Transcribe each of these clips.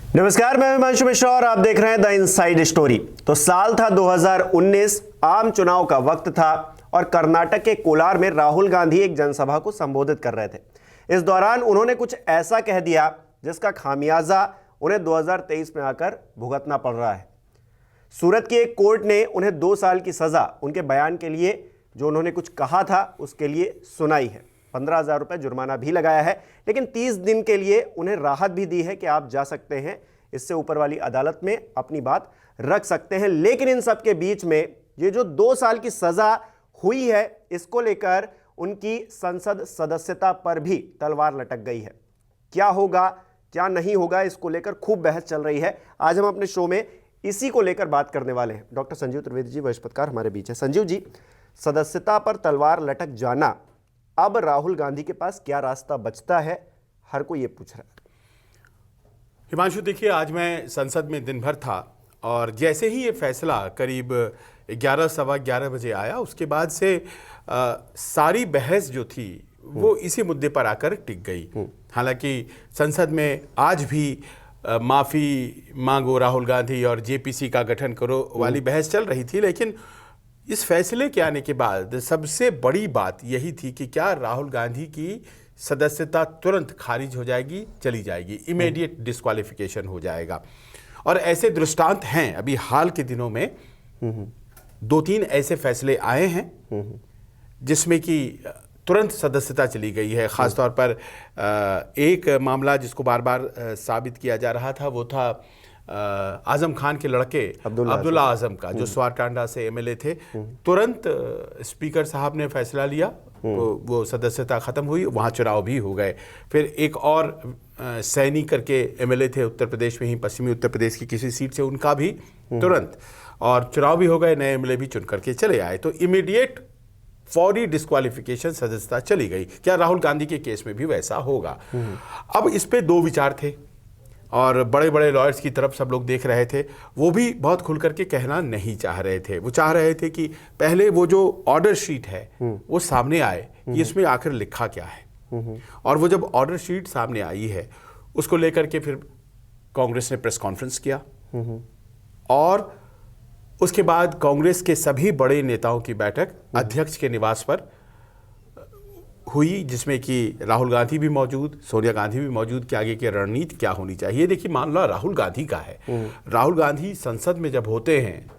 नमस्कार, मैं हिमांशु मिश्रा और आप देख रहे हैं द इनसाइड स्टोरी। तो साल था 2019, आम चुनाव का वक्त था और कर्नाटक के कोलार में राहुल गांधी एक जनसभा को संबोधित कर रहे थे। इस दौरान उन्होंने कुछ ऐसा कह दिया जिसका खामियाजा उन्हें 2023 में आकर भुगतना पड़ रहा है। सूरत की एक कोर्ट ने उन्हें 2 साल की सजा उनके बयान के लिए, जो उन्होंने कुछ कहा था उसके लिए सुनाई है। 15,000 रुपये जुर्माना भी लगाया है, लेकिन 30 दिन के लिए उन्हें राहत भी दी है कि आप जा सकते हैं, इससे ऊपर वाली अदालत में अपनी बात रख सकते हैं। लेकिन इन सब के बीच में ये जो 2 साल की सजा हुई है, इसको लेकर उनकी संसद सदस्यता पर भी तलवार लटक गई है। क्या होगा क्या नहीं होगा, इसको लेकर खूब बहस चल रही है। आज हम अपने शो में इसी को लेकर बात करने वाले हैं। डॉक्टर संजीव त्रिवेदी जी, वरिष्ठ पत्रकार, हमारे बीच है। संजीव जी, सदस्यता पर तलवार लटक जाना, अब राहुल गांधी के पास क्या रास्ता बचता है, हर कोई ये पूछ रहा है। हिमांशु, देखिए, आज मैं संसद में दिन भर था और जैसे ही ये फैसला करीब 11 सवा 11 बजे आया, उसके बाद से सारी बहस जो थी वो इसी मुद्दे पर आकर टिक गई। हालांकि संसद में आज भी माफ़ी मांगो राहुल गांधी और जेपीसी का गठन करो वाली बहस चल रही थी, लेकिन इस फैसले के आने के बाद सबसे बड़ी बात यही थी कि क्या राहुल गांधी की सदस्यता तुरंत खारिज हो जाएगी, चली जाएगी, इमीडिएट डिस्क्वालिफिकेशन हो जाएगा। और ऐसे दृष्टांत हैं, अभी हाल के दिनों में 2-3 ऐसे फैसले आए हैं जिसमें कि तुरंत सदस्यता चली गई है। ख़ासतौर पर एक मामला जिसको बार बार साबित किया जा रहा था वो था आजम खान के लड़के अब्दुल्ला आजम का, जो स्वारटांडा से एमएलए थे। तुरंत स्पीकर साहब ने फैसला लिया, वो सदस्यता ख़त्म हुई, वहाँ चुनाव भी हो गए। फिर एक और सैनी करके एमएलए थे उत्तर प्रदेश में ही, पश्चिमी उत्तर प्रदेश की किसी सीट से, उनका भी तुरंत, और चुनाव भी हो गए, नए एमएलए भी चुन करके चले आए। तो इमीडिएट फौरी डिस्क्वालिफिकेशन, सदस्यता चली गई। क्या राहुल गांधी के केस में भी वैसा होगा? अब इस पे 2 विचार थे और बड़े बड़े लॉयर्स की तरफ सब लोग देख रहे थे। वो भी बहुत खुल करके कहना नहीं चाह रहे थे। वो चाह रहे थे कि पहले वो जो ऑर्डर शीट है वो सामने आए कि इसमें आखिर लिखा क्या है। और वो जब ऑर्डर शीट सामने आई है, उसको लेकर के फिर कांग्रेस ने प्रेस कॉन्फ्रेंस किया और उसके बाद कांग्रेस के सभी बड़े नेताओं की बैठक अध्यक्ष के निवास पर हुई, जिसमें कि राहुल गांधी भी मौजूद, सोनिया गांधी भी मौजूद कि आगे की रणनीति क्या होनी चाहिए। देखिए, मामला राहुल गांधी का है। राहुल गांधी संसद में जब होते हैं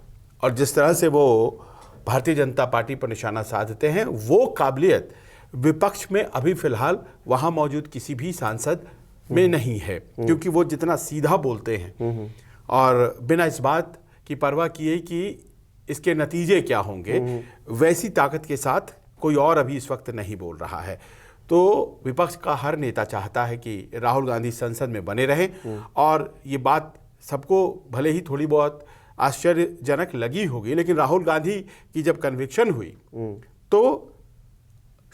और जिस तरह से वो भारतीय जनता पार्टी पर निशाना साधते हैं, वो काबिलियत विपक्ष में अभी फिलहाल वहाँ मौजूद किसी भी सांसद में नहीं है, क्योंकि वो जितना सीधा बोलते हैं और बिना इस बात की परवाह किए कि इसके नतीजे क्या होंगे, वैसी ताकत के साथ कोई और अभी इस वक्त नहीं बोल रहा है। तो विपक्ष का हर नेता चाहता है कि राहुल गांधी संसद में बने रहें। और ये बात सबको भले ही थोड़ी बहुत आश्चर्यजनक लगी होगी, लेकिन राहुल गांधी की जब कन्विक्शन हुई तो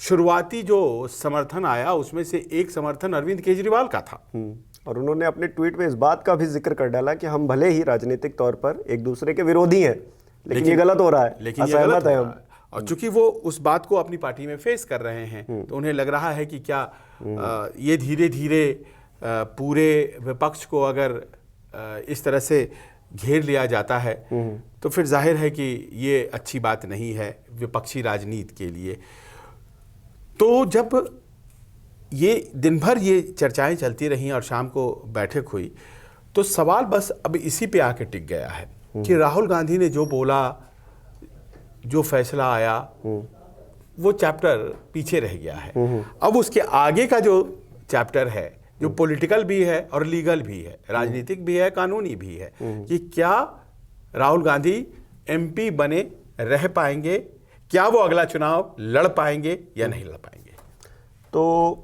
शुरुआती जो समर्थन आया उसमें से एक समर्थन अरविंद केजरीवाल का था। और उन्होंने अपने ट्वीट में इस बात का भी जिक्र कर डाला कि हम भले ही राजनीतिक तौर पर एक दूसरे के विरोधी हैं, लेकिन ये गलत हो रहा है, लेकिन ये गलत है हम। और चूंकि वो उस बात को अपनी पार्टी में फेस कर रहे हैं, तो उन्हें लग रहा है कि क्या ये धीरे धीरे पूरे विपक्ष को अगर इस तरह से घेर लिया जाता है तो फिर जाहिर है कि ये अच्छी बात नहीं है विपक्षी राजनीति के लिए। तो जब ये दिन भर ये चर्चाएं चलती रहीं और शाम को बैठक हुई, तो सवाल बस अब इसी पे आके टिक गया है कि राहुल गांधी ने जो बोला, जो फैसला आया, वो चैप्टर पीछे रह गया है। अब उसके आगे का जो चैप्टर है, जो पॉलिटिकल भी है और लीगल भी है, राजनीतिक भी है, कानूनी भी है, कि क्या राहुल गांधी एमपी बने रह पाएंगे, क्या वो अगला चुनाव लड़ पाएंगे या नहीं लड़ पाएंगे। तो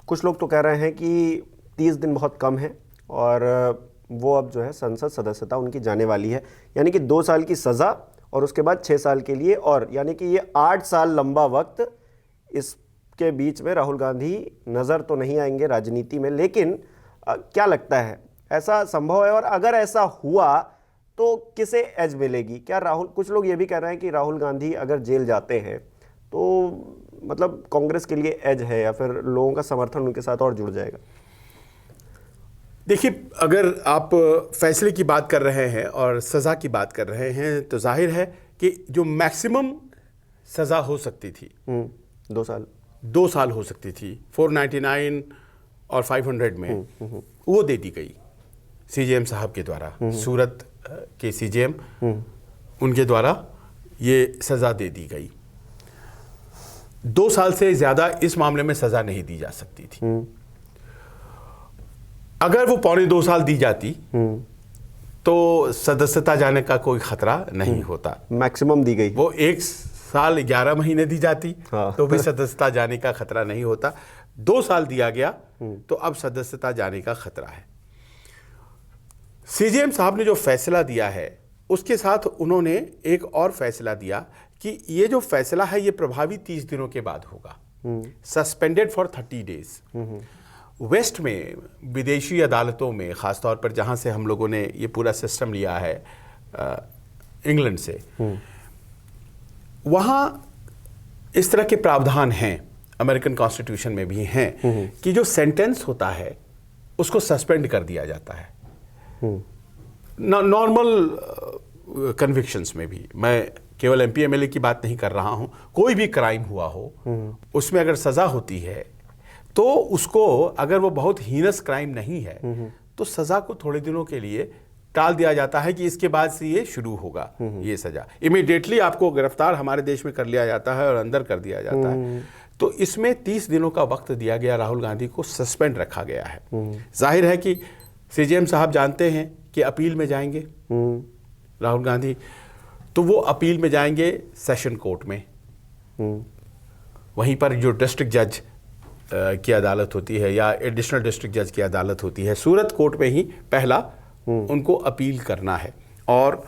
कुछ लोग तो कह रहे हैं कि 30 दिन बहुत कम है और वो अब जो है संसद सदस्यता उनकी जाने वाली है, यानी कि 2 साल की सज़ा और उसके बाद 6 साल के लिए, और यानी कि ये 8 साल लंबा वक्त। इसके बीच में राहुल गांधी नज़र तो नहीं आएंगे राजनीति में, लेकिन क्या लगता है ऐसा संभव है? और अगर ऐसा हुआ तो किसे एज मिलेगी? क्या राहुल, कुछ लोग ये भी कह रहे हैं कि राहुल गांधी अगर जेल जाते हैं तो मतलब कांग्रेस के लिए एज है या फिर लोगों का समर्थन उनके साथ और जुड़ जाएगा? देखिए, अगर आप फैसले की बात कर रहे हैं और सज़ा की बात कर रहे हैं तो जाहिर है कि जो मैक्सिमम सज़ा हो सकती थी 2 साल 2 साल हो सकती थी 499 और 500 में, वो दे दी गई सीजेएम साहब के द्वारा। सूरत के सीजेएम उनके द्वारा ये सज़ा दे दी गई। 2 साल से ज़्यादा इस मामले में सज़ा नहीं दी जा सकती थी। अगर वो 2.25 साल दी जाती तो सदस्यता जाने का कोई खतरा नहीं होता। मैक्सिमम दी गई। वो 1 साल 11 महीने दी जाती हाँ। तो भी सदस्यता जाने का खतरा नहीं होता। 2 साल दिया गया तो अब सदस्यता जाने का खतरा है। सीजेएम साहब ने जो फैसला दिया है उसके साथ उन्होंने एक और फैसला दिया कि ये जो फैसला है ये प्रभावी 30 दिनों के बाद होगा, सस्पेंडेड फॉर 30 डेज। वेस्ट में विदेशी अदालतों में, ख़ासतौर पर जहाँ से हम लोगों ने ये पूरा सिस्टम लिया है इंग्लैंड से, वहाँ इस तरह के प्रावधान हैं, अमेरिकन कॉन्स्टिट्यूशन में भी हैं, कि जो सेंटेंस होता है उसको सस्पेंड कर दिया जाता है। नॉर्मल कन्विक्शंस में भी, मैं केवल एमपी एमएलए की बात नहीं कर रहा हूँ, कोई भी क्राइम हुआ हो उसमें अगर सज़ा होती है तो उसको, अगर वो बहुत हीनस क्राइम नहीं है तो सज़ा को थोड़े दिनों के लिए टाल दिया जाता है कि इसके बाद से ये शुरू होगा ये सज़ा। इमीडिएटली आपको गिरफ्तार हमारे देश में कर लिया जाता है और अंदर कर दिया जाता है। तो इसमें 30 दिनों का वक्त दिया गया, राहुल गांधी को सस्पेंड रखा गया है। जाहिर है कि सीजेएम साहब जानते हैं कि अपील में जाएंगे राहुल गांधी, तो वो अपील में जाएंगे सेशन कोर्ट में। वहीं पर जो डिस्ट्रिक्ट जज की अदालत होती है या एडिशनल डिस्ट्रिक्ट जज की अदालत होती है, सूरत कोर्ट में ही पहला उनको अपील करना है। और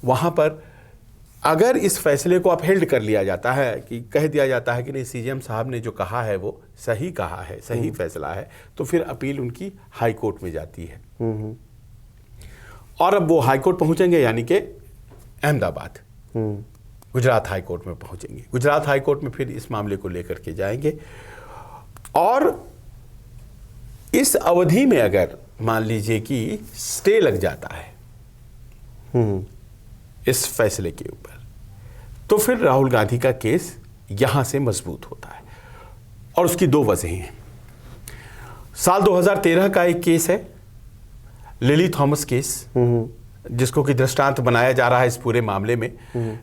वहाँ पर अगर इस फैसले को अपहेल्ड कर लिया जाता है, कि कह दिया जाता है कि नहीं, सीजेएम साहब ने जो कहा है वो सही कहा है, सही फैसला है, तो फिर अपील उनकी हाई कोर्ट में जाती है। और अब वो हाई कोर्ट पहुँचेंगे, यानी कि अहमदाबाद, गुजरात हाई कोर्ट में पहुँचेंगे। गुजरात हाई कोर्ट में फिर इस मामले को लेकर के जाएंगे। और इस अवधि में अगर मान लीजिए कि स्टे लग जाता है इस फैसले के ऊपर, तो फिर राहुल गांधी का केस यहां से मजबूत होता है। और उसकी 2 वजहें हैं। साल 2013 का एक केस है, लिली थॉमस केस, जिसको कि दृष्टांत बनाया जा रहा है इस पूरे मामले में।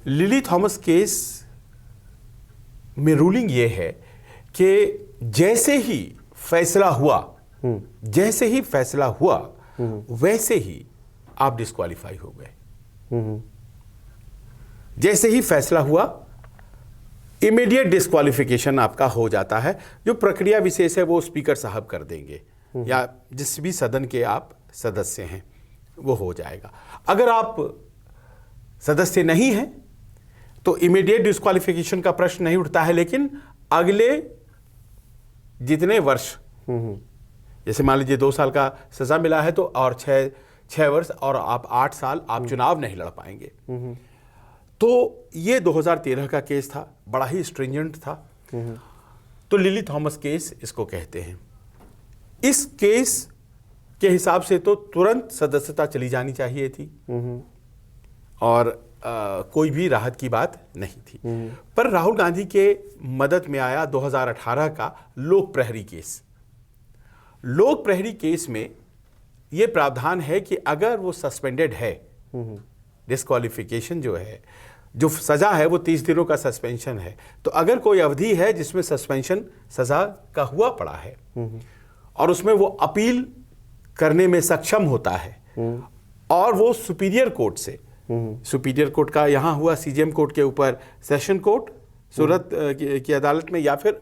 लिली थॉमस केस में रूलिंग ये है कि जैसे ही फैसला हुआ वैसे ही आप डिस्क्वालीफाई हो गए। जैसे ही फैसला हुआ इमीडिएट डिस्क्वालिफिकेशन आपका हो जाता है। जो प्रक्रिया विशेष है वो स्पीकर साहब कर देंगे या जिस भी सदन के आप सदस्य हैं वो हो जाएगा। अगर आप सदस्य नहीं हैं तो इमीडिएट डिस्क्वालिफिकेशन का प्रश्न नहीं उठता है, लेकिन अगले जितने वर्ष, जैसे मान लीजिए 2 साल का सजा मिला है तो और 6 वर्ष और आप 8 साल आप चुनाव नहीं लड़ पाएंगे। तो ये 2013 का केस था, बड़ा ही स्ट्रिंजेंट था। तो लिली थॉमस केस इसको कहते हैं। इस केस के हिसाब से तो तुरंत सदस्यता चली जानी चाहिए थी और कोई भी राहत की बात नहीं थी। पर राहुल गांधी के मदद में आया 2018 का लोक प्रहरी केस। लोक प्रहरी केस में यह प्रावधान है कि अगर वो सस्पेंडेड है, डिस्क्वालिफिकेशन जो है, जो सजा है वो 30 दिनों का सस्पेंशन है, तो अगर कोई अवधि है जिसमें सस्पेंशन सजा का हुआ पड़ा है और उसमें वो अपील करने में सक्षम होता है और वो सुपीरियर कोर्ट से, सुपीरियर कोर्ट का यहाँ हुआ सीजेएम कोर्ट के ऊपर सेशन कोर्ट सूरत की अदालत में, या फिर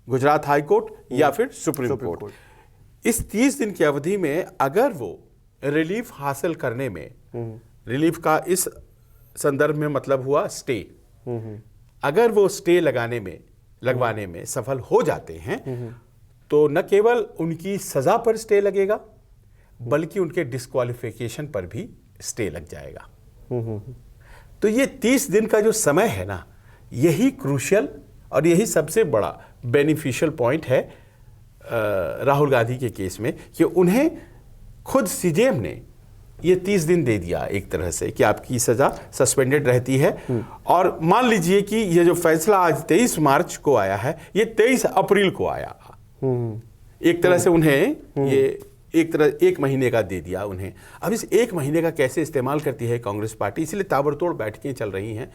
गुजरात हाई कोर्ट या फिर सुप्रीम कोर्ट, इस 30 दिन की अवधि में अगर वो रिलीफ हासिल करने में, रिलीफ का इस संदर्भ में मतलब हुआ स्टे, अगर वो स्टे लगवाने में सफल हो जाते हैं तो न केवल उनकी सजा पर स्टे लगेगा बल्कि उनके डिस्क्वालिफिकेशन पर भी स्टे लग जाएगा। तो ये 30 दिन का जो समय है ना, यही क्रूशियल और यही सबसे बड़ा बेनिफिशियल पॉइंट है राहुल गांधी के केस में कि उन्हें खुद सीजेएम ने ये 30 दिन दे दिया एक तरह से कि आपकी सजा सस्पेंडेड रहती है। और मान लीजिए कि ये जो फैसला आज 23 मार्च को आया है, ये 23 अप्रैल को आया। एक तरह से उन्हें ये एक महीने का दे दिया उन्हें। अब इस एक महीने का कैसे इस्तेमाल करती है कांग्रेस पार्टी, इसलिए ताबड़तोड़ बैठकें चल रही हैं।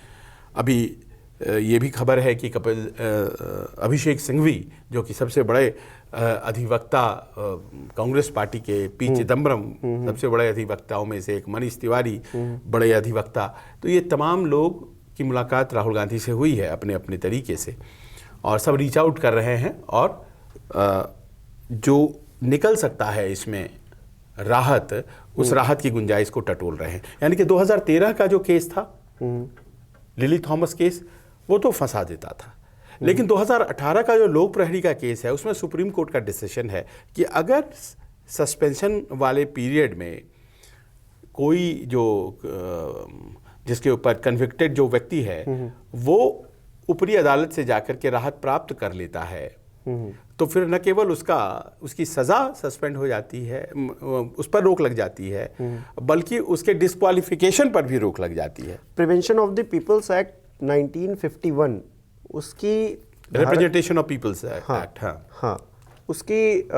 अभी ये भी खबर है कि अभिषेक सिंघवी जो कि सबसे बड़े अधिवक्ता कांग्रेस पार्टी के, पी चिदम्बरम सबसे बड़े अधिवक्ताओं में से एक, मनीष तिवारी बड़े अधिवक्ता, तो ये तमाम लोग की मुलाकात राहुल गांधी से हुई है अपने अपने तरीके से, और सब रीच आउट कर रहे हैं और जो निकल सकता है इसमें राहत, उस राहत की गुंजाइश को टटोल रहे हैं। यानी कि 2013 का जो केस था, लिली थॉमस केस, वो तो फंसा देता था, लेकिन 2018 का जो लोक प्रहरी का केस है, उसमें सुप्रीम कोर्ट का डिसीजन है कि अगर सस्पेंशन वाले पीरियड में कोई जो जिसके ऊपर कन्विक्टेड जो व्यक्ति है वो ऊपरी अदालत से जाकर के राहत प्राप्त कर लेता है, तो फिर न केवल उसकी सजा सस्पेंड हो जाती है, उस पर रोक लग जाती है, बल्कि उसके डिस्क्वालिफिकेशन पर भी रोक लग जाती है। Prevention of the peoples act 1951, उसकी रिप्रेजेंटेशन ऑफ पीपल्स एक्ट, हाँ, उसकी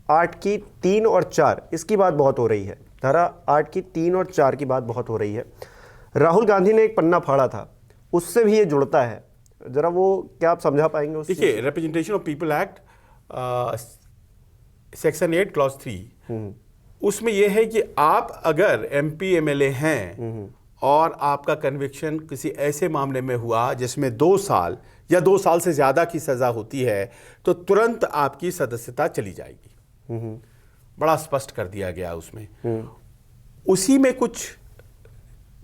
8 की 3 और 4, इसकी बात बहुत हो रही है। धारा 8 की 3 और 4 की बात बहुत हो रही है। राहुल गांधी ने एक पन्ना फाड़ा था, उससे भी ये जुड़ता है, जरा वो क्या आप समझा पाएंगे? देखिए, representation of people act section 8 clause 3, उसमें यह है कि आप अगर MP MLA हैं और आपका कन्विक्शन किसी ऐसे मामले में हुआ जिसमें 2 साल या 2 साल से ज्यादा की सजा होती है, तो तुरंत आपकी सदस्यता चली जाएगी। बड़ा स्पष्ट कर दिया गया उसमें। उसी में कुछ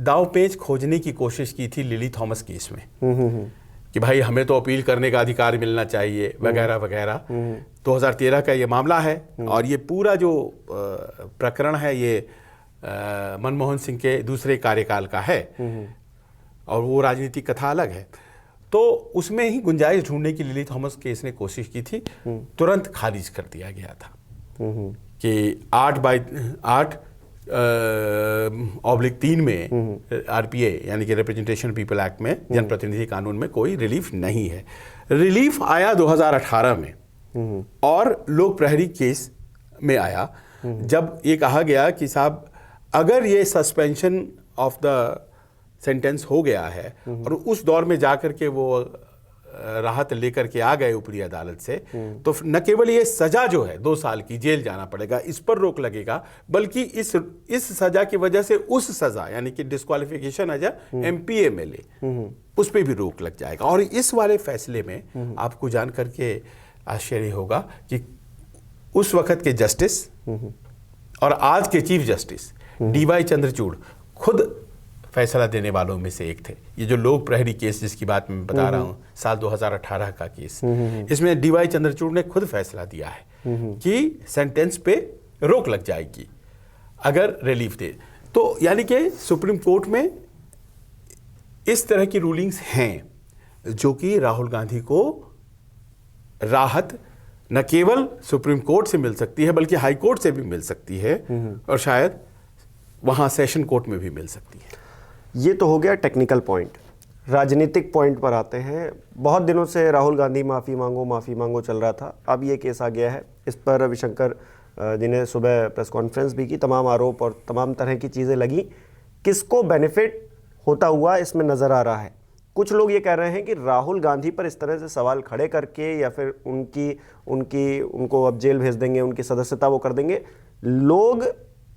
दाव पेच खोजने की कोशिश की थी लिली थॉमस केस में कि भाई हमें तो अपील करने का अधिकार मिलना चाहिए वगैरह वगैरह। 2013 का ये मामला है और ये पूरा जो प्रकरण है ये मनमोहन सिंह के दूसरे कार्यकाल का है और वो राजनीतिक कथा अलग है। तो उसमें ही गुंजाइश ढूंढने की लिली थॉमस केस ने कोशिश की थी, तुरंत खारिज कर दिया गया था कि 8/3 में RPA यानी कि रिप्रेजेंटेशन पीपल एक्ट में, जनप्रतिनिधि कानून में कोई रिलीफ नहीं है। रिलीफ आया 2018 में और लोक प्रहरी केस में आया, जब ये कहा गया कि साहब अगर ये सस्पेंशन ऑफ द सेंटेंस हो गया है और उस दौर में जाकर के वो राहत लेकर के आ गए ऊपरी अदालत से, तो न केवल ये सजा जो है 2 साल की जेल जाना पड़ेगा, इस पर रोक लगेगा, बल्कि इस सजा की वजह से उस सजा यानी कि डिस्क्वालिफिकेशन एज MP MLA उस पर भी रोक लग जाएगा। और इस वाले फैसले में आपको जान करके आश्चर्य होगा कि उस वक्त के जस्टिस और आज के चीफ जस्टिस DY चंद्रचूड़ खुद फैसला देने वालों में से एक थे। ये जो लोक प्रहरी केस जिसकी बात मैं बता रहा हूँ, साल 2018 का केस, इसमें DY चंद्रचूड़ ने खुद फैसला दिया है कि सेंटेंस पे रोक लग जाएगी अगर रिलीफ दे। तो यानी कि सुप्रीम कोर्ट में इस तरह की रूलिंग्स हैं जो कि राहुल गांधी को राहत न केवल सुप्रीम कोर्ट से मिल सकती है बल्कि हाई कोर्ट से भी मिल सकती है और शायद वहाँ सेशन कोर्ट में भी मिल सकती है। ये तो हो गया टेक्निकल पॉइंट। राजनीतिक पॉइंट पर आते हैं। बहुत दिनों से राहुल गांधी माफ़ी मांगो चल रहा था, अब ये केस आ गया है। इस पर रविशंकर जी ने सुबह प्रेस कॉन्फ्रेंस भी की, तमाम आरोप और तमाम तरह की चीज़ें लगी। किसको बेनिफिट होता हुआ इसमें नज़र आ रहा है? कुछ लोग ये कह रहे हैं कि राहुल गांधी पर इस तरह से सवाल खड़े करके या फिर उनको अब जेल भेज देंगे, उनकी सदस्यता वो कर देंगे, लोग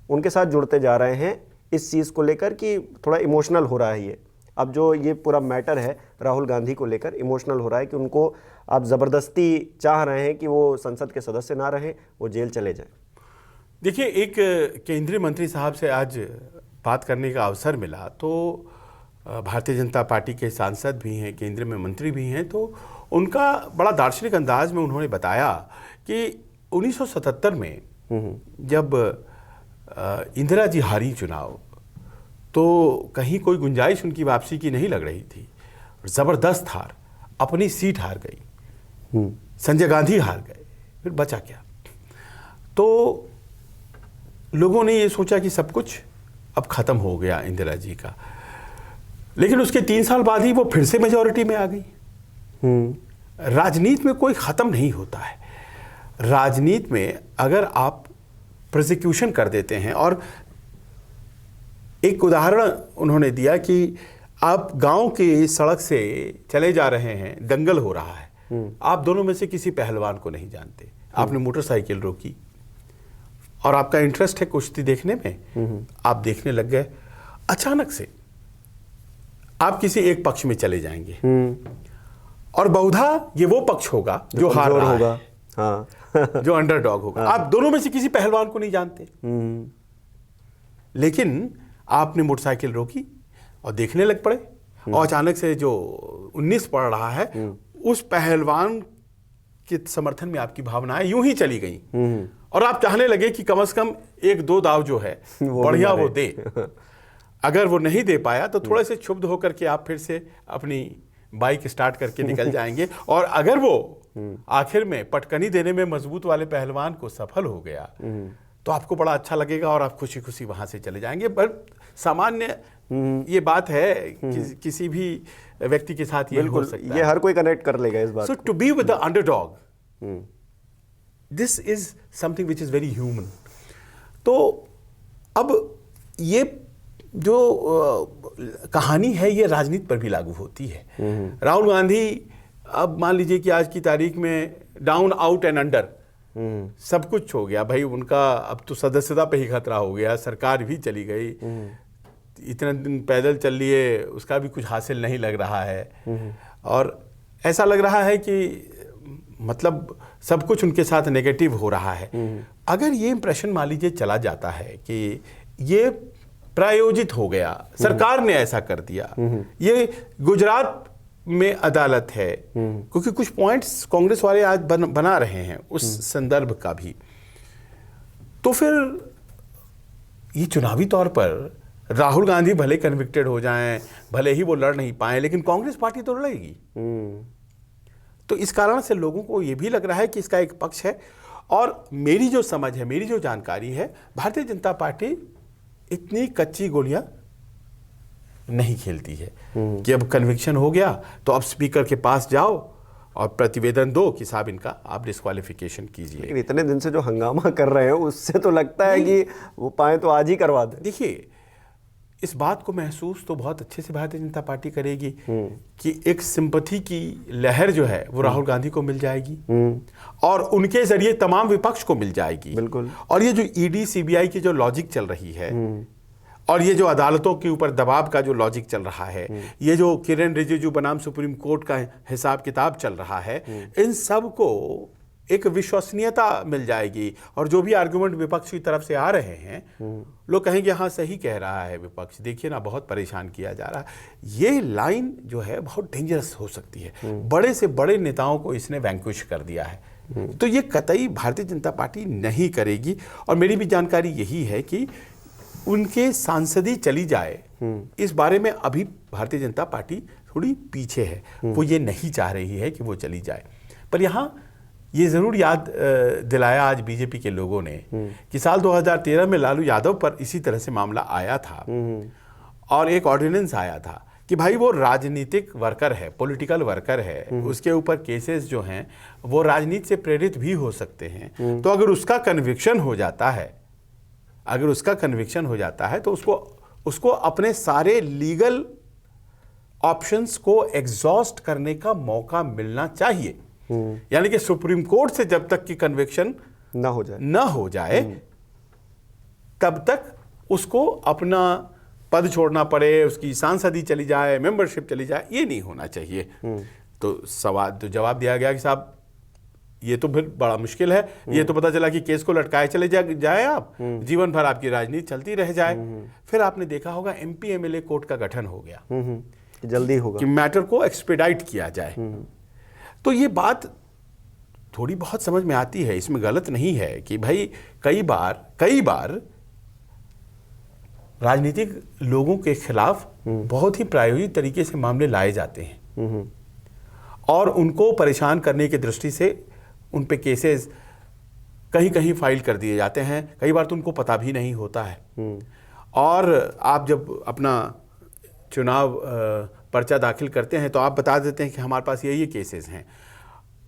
उनके साथ जुड़ते जा रहे हैं इस चीज़ को लेकर कि थोड़ा इमोशनल हो रहा है ये। अब जो ये पूरा मैटर है राहुल गांधी को लेकर इमोशनल हो रहा है कि उनको आप ज़बरदस्ती चाह रहे हैं कि वो संसद के सदस्य ना रहें, वो जेल चले जाएं। देखिए, एक केंद्रीय मंत्री साहब से आज बात करने का अवसर मिला, तो भारतीय जनता पार्टी के सांसद भी हैं, केंद्र में मंत्री भी हैं, तो उनका बड़ा दार्शनिक अंदाज में उन्होंने बताया कि 1977 में जब इंदिरा जी हारी चुनाव, तो कहीं कोई गुंजाइश उनकी वापसी की नहीं लग रही थी। ज़बरदस्त हार, अपनी सीट हार गई, संजय गांधी हार गए, फिर बचा क्या? तो लोगों ने ये सोचा कि सब कुछ अब खत्म हो गया इंदिरा जी का, लेकिन उसके 3 साल बाद ही वो फिर से मेजॉरिटी में आ गई। राजनीति में कोई खत्म नहीं होता है। राजनीति में अगर आप प्रोसिक्यूशन कर देते हैं, और एक उदाहरण उन्होंने दिया कि आप गांव की सड़क से चले जा रहे हैं, दंगल हो रहा है, आप दोनों में से किसी पहलवान को नहीं जानते, आपने मोटरसाइकिल रोकी और आपका इंटरेस्ट है कुश्ती देखने में, आप देखने लग गए, अचानक से आप किसी एक पक्ष में चले जाएंगे और बहुधा ये वो पक्ष होगा जो हार रहा होगा, हाँ। जो अंडरडॉग होगा। हाँ। आप दोनों में से किसी पहलवान को नहीं जानते, लेकिन आपने मोटरसाइकिल रोकी और देखने लग पड़े, और अचानक से जो 19 पड़ रहा है उस पहलवान के समर्थन में आपकी भावनाएं यूं ही चली गई, और आप चाहने लगे कि कम से कम 1-2 दाव जो है बढ़िया वो दे। अगर वो नहीं दे पाया तो थोड़े से क्षुब्ध होकर के आप फिर से अपनी बाइक स्टार्ट करके निकल जाएंगे, और अगर वो आखिर में पटकनी देने में मजबूत वाले पहलवान को सफल हो गया तो आपको बड़ा अच्छा लगेगा और आप खुशी खुशी वहां से चले जाएंगे। पर सामान्य ये बात है, किसी भी व्यक्ति के साथ ये हो सकता है, ये हर कोई कनेक्ट कर लेगा इस बात। So to be with the underdog, this is something which is very human. तो अब ये जो कहानी है ये राजनीति पर भी लागू होती है। राहुल गांधी, अब मान लीजिए कि आज की तारीख में down out and under sub कुछ हो गया भाई, उनका अब तो सदस्यता पे ही खतरा हो गया, सरकार भी चली गई, इतने दिन पैदल चल लिए उसका भी कुछ हासिल नहीं लग रहा है, और ऐसा लग रहा है कि मतलब सब कुछ उनके साथ नेगेटिव हो रहा है। अगर ये इंप्रेशन मान लीजिए चला जाता है कि ये प्रायोजित हो गया, सरकार ने ऐसा कर दिया, ये गुजरात में अदालत है, क्योंकि कुछ पॉइंट्स कांग्रेस वाले आज बना रहे हैं उस संदर्भ का भी, तो फिर ये चुनावी तौर पर राहुल गांधी भले कन्विक्टेड हो जाएं, भले ही वो लड़ नहीं पाए, लेकिन कांग्रेस पार्टी तो लड़ेगी। तो इस कारण से लोगों को ये भी लग रहा है कि इसका एक पक्ष है, और मेरी जो समझ है, मेरी जो जानकारी है, भारतीय जनता पार्टी इतनी कच्ची गोलियां नहीं खेलती है कि अब कन्विक्शन हो गया तो अब स्पीकर के पास जाओ और प्रतिवेदन दो कि साहब इनका आप डिस्क्वालिफिकेशन कीजिए। लेकिन इतने दिन से जो हंगामा कर रहे हैं उससे तो लगता है कि वो पाए तो आज ही करवा दें। देखिए, इस बात को महसूस तो बहुत अच्छे से भारतीय जनता पार्टी करेगी कि एक सिंपैथी की लहर जो है वो राहुल गांधी को मिल जाएगी और उनके जरिए तमाम विपक्ष को मिल जाएगी। बिल्कुल। और ये जो ईडी सीबीआई की जो लॉजिक चल रही है और ये जो अदालतों के ऊपर दबाव का जो लॉजिक चल रहा है, ये जो किरण रिजिजू बनाम सुप्रीम कोर्ट का हिसाब किताब चल रहा है, इन सब को एक विश्वसनीयता मिल जाएगी। और जो भी आर्गुमेंट विपक्ष की तरफ से आ रहे हैं, लोग कहेंगे हाँ सही कह रहा है विपक्ष, देखिए ना बहुत परेशान किया जा रहा है। ये लाइन जो है बहुत डेंजरस हो सकती है। बड़े से बड़े नेताओं को इसने वैंक्विश कर दिया है, तो ये कतई भारतीय जनता पार्टी नहीं करेगी। और मेरी भी जानकारी यही है कि उनके सांसदी चली जाए, इस बारे में अभी भारतीय जनता पार्टी थोड़ी पीछे है, वो ये नहीं चाह रही है कि वो चली जाए। पर यहाँ ये जरूर याद दिलाया आज बीजेपी के लोगों ने कि साल 2013 में लालू यादव पर इसी तरह से मामला आया था और एक ऑर्डिनेंस आया था कि भाई वो राजनीतिक वर्कर है, पॉलिटिकल वर्कर है, उसके ऊपर केसेस जो हैं वो राजनीति से प्रेरित भी हो सकते हैं। तो अगर उसका कन्विक्शन हो जाता है, तो उसको अपने सारे लीगल ऑप्शंस को एग्जॉस्ट करने का मौका मिलना चाहिए। यानी कि सुप्रीम कोर्ट से जब तक की कन्विक्शन न हो जाए तब तक उसको अपना पद छोड़ना पड़े, उसकी सांसदी चली जाए, मेंबरशिप चली जाए, ये नहीं होना चाहिए। तो जवाब दिया गया कि साहब ये तो फिर बड़ा मुश्किल है, ये तो पता चला कि केस को लटकाए चले जाए आप, जीवन भर आपकी राजनीति चलती रह जाए। फिर आपने देखा होगा एमपी एमएलए कोर्ट का गठन हो गया, जल्दी होगा कि मैटर को एक्सपेडाइट किया जाए। तो ये बात थोड़ी बहुत समझ में आती है, इसमें गलत नहीं है कि भाई कई बार राजनीतिक लोगों के खिलाफ बहुत ही प्रायोजित तरीके से मामले लाए जाते हैं और उनको परेशान करने की दृष्टि से उन पे केसेस कहीं कहीं फाइल कर दिए जाते हैं, कई बार तो उनको पता भी नहीं होता है। और आप जब अपना चुनाव पर्चा दाखिल करते हैं तो आप बता देते हैं कि हमारे पास ये केसेस हैं।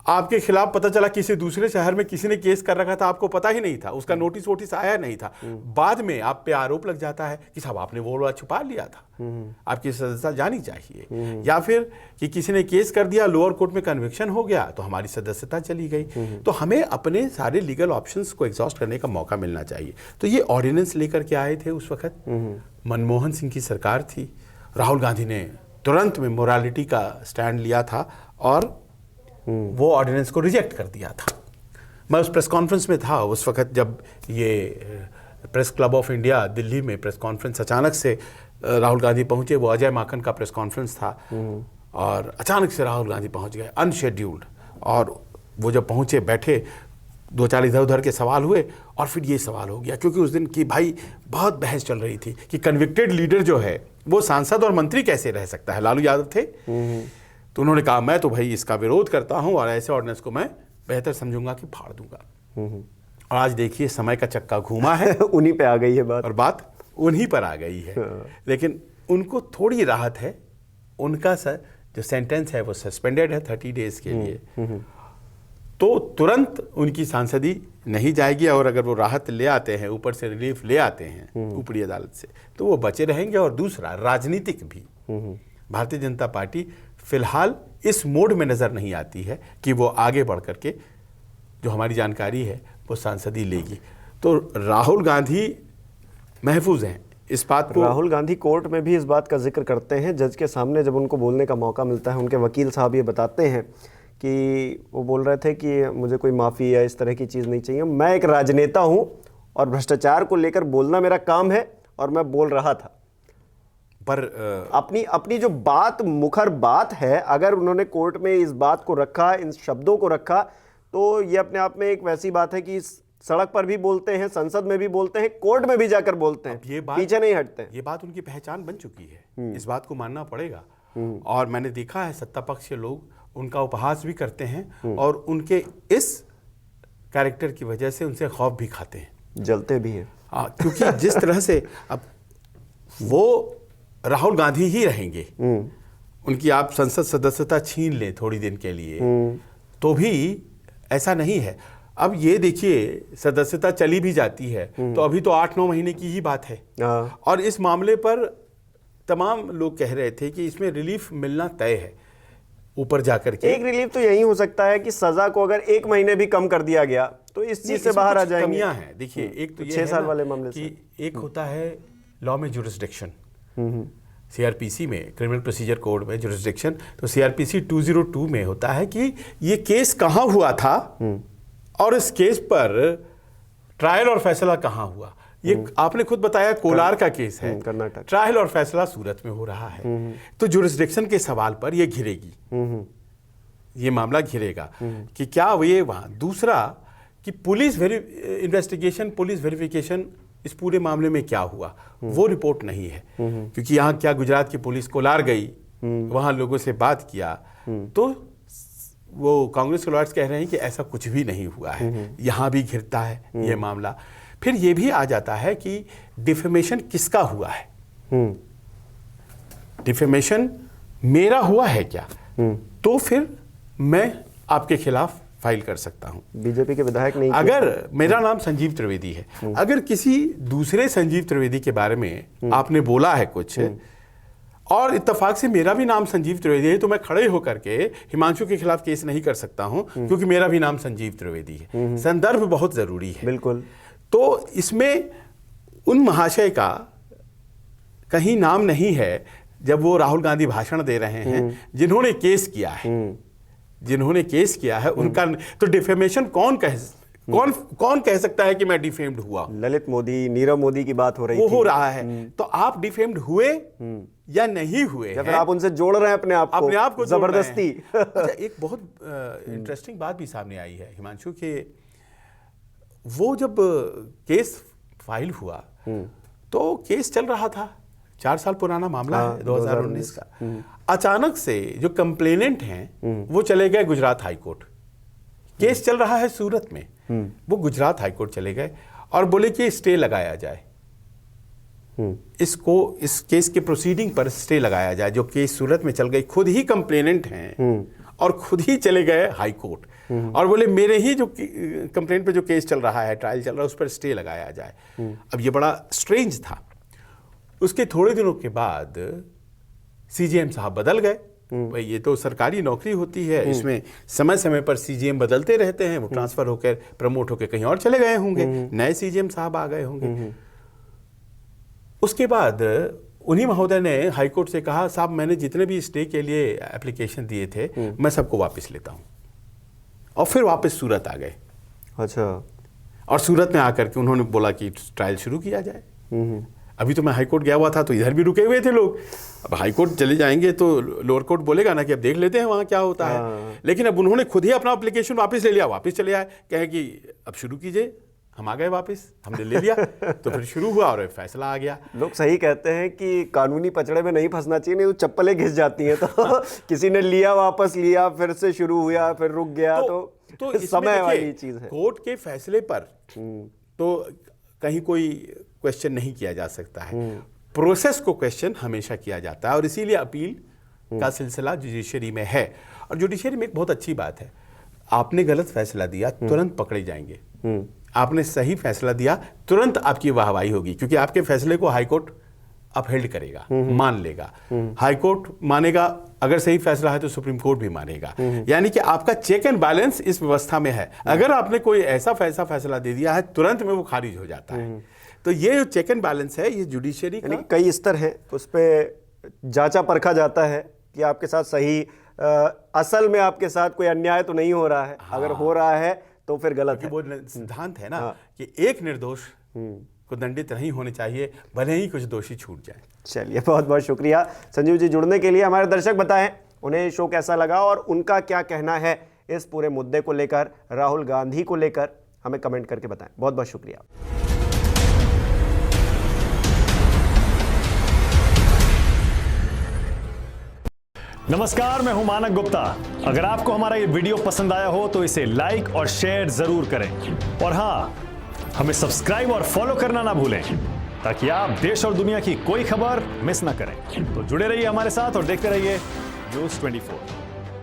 आपके खिलाफ पता चला किसी दूसरे शहर में किसी ने केस कर रखा था, आपको पता ही नहीं था, उसका नोटिस वोटिस आया नहीं था। बाद में आप पे आरोप लग जाता है कि साहब आपने वो वाला छुपा लिया था, आपकी सदस्यता जानी चाहिए। या फिर कि किसी ने केस कर दिया, लोअर कोर्ट में कन्विक्शन हो गया तो हमारी सदस्यता चली गई। तो हमें अपने सारे लीगल ऑप्शंस को एग्जॉस्ट करने का मौका मिलना चाहिए। तो ये ऑर्डिनेंस लेकर के आए थे उस वक्त, मनमोहन सिंह की सरकार थी। राहुल गांधी ने तुरंत में मोरालिटी का स्टैंड लिया था और वो ऑर्डिनेंस को रिजेक्ट कर दिया था। मैं उस प्रेस कॉन्फ्रेंस में था उस वक्त जब ये press club of India Delhi में प्रेस कॉन्फ्रेंस अचानक से राहुल गांधी पहुंचे। वो अजय माकन का प्रेस कॉन्फ्रेंस था और अचानक से राहुल गांधी पहुंच गए अनशेड्यूल्ड। और वो जब पहुंचे, बैठे, दो चार इधर उधर के सवाल हुए और फिर ये सवाल हो गया, क्योंकि उस दिन की भाई बहुत बहस चल रही थी कि कन्विक्टेड लीडर जो है वो सांसद और मंत्री कैसे रह सकता है। लालू यादव थे, तो उन्होंने कहा मैं तो भाई इसका विरोध करता हूं और ऐसे ऑर्डिनेंस को मैं बेहतर समझूंगा कि फाड़ दूंगा। और आज देखिए समय का चक्का घूमा है उन्हीं पे आ गई है बात, और बात उन्हीं पर आ गई है। लेकिन उनको थोड़ी राहत है, उनका जो सेंटेंस है वो सस्पेंडेड है 30 डेज के लिए, तो तुरंत उनकी सांसदी नहीं जाएगी। और अगर वो राहत ले आते हैं, ऊपर से रिलीफ ले आते हैं ऊपरी अदालत से, तो वो बचे रहेंगे। और दूसरा, राजनीतिक भी भारतीय जनता पार्टी फिलहाल इस मोड में नजर नहीं आती है कि वो आगे बढ़ करके, जो हमारी जानकारी है, वो सांसदी लेगी। तो राहुल गांधी महफूज हैं इस बात को। राहुल गांधी कोर्ट में भी इस बात का जिक्र करते हैं, जज के सामने जब उनको बोलने का मौका मिलता है। उनके वकील साहब ये बताते हैं कि वो बोल रहे थे कि मुझे कोई माफ़ी या इस तरह की चीज़ नहीं चाहिए, मैं एक राजनेता हूं और भ्रष्टाचार को लेकर बोलना मेरा काम है और मैं बोल रहा था। पर अपनी जो बात, मुखर बात है, अगर उन्होंने कोर्ट में इस बात को रखा, इन शब्दों को रखा, तो ये अपने आप में एक वैसी बात है कि सड़क पर भी बोलते हैं, संसद में भी बोलते हैं, कोर्ट में भी जाकर बोलते हैं, ये बात, पीछे नहीं हटते। ये बात उनकी पहचान बन चुकी है, इस बात को मानना पड़ेगा। और मैंने देखा है सत्ता पक्ष के लोग उनका उपहास भी करते हैं और उनके इस कैरेक्टर की वजह से उनसे खौफ भी खाते हैं, जलते भी हैं। क्योंकि जिस तरह से अब वो राहुल गांधी ही रहेंगे, उनकी आप संसद सदस्यता छीन लें थोड़ी दिन के लिए तो भी ऐसा नहीं है। अब ये देखिए, सदस्यता चली भी जाती है तो अभी तो 8-9 महीने की ही बात है। और इस मामले पर तमाम लोग कह रहे थे कि इसमें रिलीफ मिलना तय है ऊपर जाकर के। एक रिलीफ तो यही हो सकता है कि सजा को अगर 1 महीने भी कम कर दिया गया तो इस चीज से बाहर आ जाएंगे। कमियां हैं, देखिए, एक तो ये 6 साल वाले मामले कि एक होता है लॉ में जुरिस्डिक्शन, सीआरपीसी में, क्रिमिनल प्रोसीजर कोड में जुरिस्डिक्शन, तो सीआरपीसी 202 में होता है कि ये केस कहाँ हुआ था और इस केस पर ट्रायल और फैसला कहाँ हुआ। ये आपने खुद बताया कोलार का केस है, कर्नाटक, ट्रायल और फैसला सूरत में हो रहा है। तो जुरिस्डिक्शन के सवाल पर ये घिरेगी, ये मामला घिरेगा कि क्या ये वहां। दूसरा कि पुलिस इन्वेस्टिगेशन, पुलिस वेरिफिकेशन इस पूरे मामले में क्या हुआ, वो रिपोर्ट नहीं है। क्योंकि यहाँ क्या गुजरात की पुलिस कोलार गई, वहां लोगों से बात किया, तो वो कांग्रेस के लॉयर्स कह रहे हैं कि ऐसा कुछ भी नहीं हुआ है। यहाँ भी घिरता है ये मामला। फिर ये भी आ जाता है कि डिफेमेशन किसका हुआ है, डिफेमेशन मेरा हुआ है क्या, तो फिर मैं आपके खिलाफ फाइल कर सकता हूं। बीजेपी के विधायक नहीं, अगर मेरा नाम संजीव त्रिवेदी है, अगर किसी दूसरे संजीव त्रिवेदी के बारे में आपने बोला है कुछ और इत्तेफाक से मेरा भी नाम संजीव त्रिवेदी है, तो मैं खड़े होकर के हिमांशु के खिलाफ केस नहीं कर सकता हूं क्योंकि मेरा भी नाम संजीव त्रिवेदी है। संदर्भ बहुत जरूरी है। बिल्कुल। तो इसमें उन महाशय का कहीं नाम नहीं है जब वो राहुल गांधी भाषण दे रहे हैं, जिन्होंने केस किया है, जिन्होंने केस किया है उनका। तो डिफेमेशन कौन कह सकता है कि मैं डिफेम्ड हुआ? ललित मोदी, नीरव मोदी की बात हो रही वो थी। हो रहा है। तो आप डिफेम्ड हुए या नहीं हुए, या फिर आप उनसे जोड़ रहे हैं अपने आप को जबरदस्ती। अच्छा, एक बहुत इंटरेस्टिंग बात भी सामने आई है हिमांशु के, वो जब केस फाइल हुआ तो केस चल रहा था, 4 साल पुराना मामला है, 2019 का। अचानक से जो कंप्लेनेंट हैं वो चले गए गुजरात हाई कोर्ट। केस चल रहा है सूरत में, वो गुजरात हाईकोर्ट चले गए और बोले कि स्टे लगाया जाए, इस केस के प्रोसीडिंग पर स्टे लगाया जाए। जो केस सूरत में चल गई, खुद ही कंप्लेनेंट हैं और खुद ही चले गए हाई कोर्ट और बोले मेरे ही जो कंप्लेंट पे जो केस चल रहा है, ट्रायल चल रहा है, उस पर स्टे लगाया जाए। अब ये बड़ा स्ट्रेंज था। उसके थोड़े दिनों के बाद सीजीएम साहब बदल गए। भाई ये तो सरकारी नौकरी होती है, इसमें समय समय पर सीजीएम बदलते रहते हैं, वो ट्रांसफर होकर प्रमोट होकर कहीं और चले गए होंगे, नए सीजीएम साहब आ गए होंगे। उसके बाद उन्हीं महोदय ने हाईकोर्ट से कहा, साहब मैंने जितने भी स्टे के लिए एप्लीकेशन दिए थे मैं सबको वापस लेता हूं, और फिर वापस सूरत आ गए। अच्छा। और सूरत में आकर के उन्होंने बोला कि ट्रायल शुरू किया जाए। अभी तो मैं हाईकोर्ट गया हुआ था तो इधर भी रुके हुए थे लोग। अब हाईकोर्ट चले जाएंगे तो लोअर कोर्ट बोलेगा ना कि अब देख लेते हैं वहाँ क्या होता है। लेकिन अब उन्होंने खुद ही अपना एप्लीकेशन वापस ले लिया, वापस चले आए, कहे कि अब शुरू कीजिए। हम आ गए वापस, हमने ले लिया तो फिर शुरू हुआ और फैसला आ गया। लोग सही कहते हैं कि कानूनी पचड़े में नहीं फंसना चाहिए, नहीं तो चप्पलें घिस जाती हैं। तो किसी ने लिया, वापस लिया, फिर से शुरू हुआ, फिर रुक गया, तो समय वाली चीज है। कोर्ट के फैसले पर तो कहीं कोई क्वेश्चन नहीं किया जा सकता है, प्रोसेस को क्वेश्चन हमेशा किया जाता है, और इसीलिए अपील का सिलसिला जुडिशरी में है। और जुडिशरी में एक बहुत अच्छी बात है, आपने गलत फैसला दिया तुरंत पकड़े जाएंगे, आपने सही फैसला दिया तुरंत आपकी वाहवाही होगी, क्योंकि आपके फैसले को हाईकोर्ट अपहेल्ड करेगा, मान लेगा। हाईकोर्ट मानेगा, अगर सही फैसला है तो सुप्रीम कोर्ट भी मानेगा। यानी कि आपका चेक एंड बैलेंस इस व्यवस्था में है। अगर आपने कोई ऐसा फैसला दे दिया है तुरंत में वो खारिज हो जाता है। तो ये जो चेक एंड बैलेंस है, ये जुडिशरी का कई स्तर है, उस पर जांचा परखा जाता है कि आपके साथ सही, असल में आपके साथ कोई अन्याय तो नहीं हो रहा है। अगर हो रहा है तो फिर गलत है। वो सिद्धांत है ना कि एक निर्दोष को दंडित नहीं होने चाहिए, भले ही कुछ दोषी छूट जाए। चलिए, बहुत बहुत शुक्रिया संजीव जी जुड़ने के लिए। हमारे दर्शक बताएं उन्हें शो कैसा लगा और उनका क्या कहना है इस पूरे मुद्दे को लेकर, राहुल गांधी को लेकर, हमें कमेंट करके बताएं। बहुत बहुत शुक्रिया। नमस्कार, मैं हूं मानक गुप्ता। अगर आपको हमारा ये वीडियो पसंद आया हो तो इसे लाइक और शेयर जरूर करें, और हाँ, हमें सब्सक्राइब और फॉलो करना ना भूलें, ताकि आप देश और दुनिया की कोई खबर मिस ना करें। तो जुड़े रहिए हमारे साथ और देखते रहिए News 24।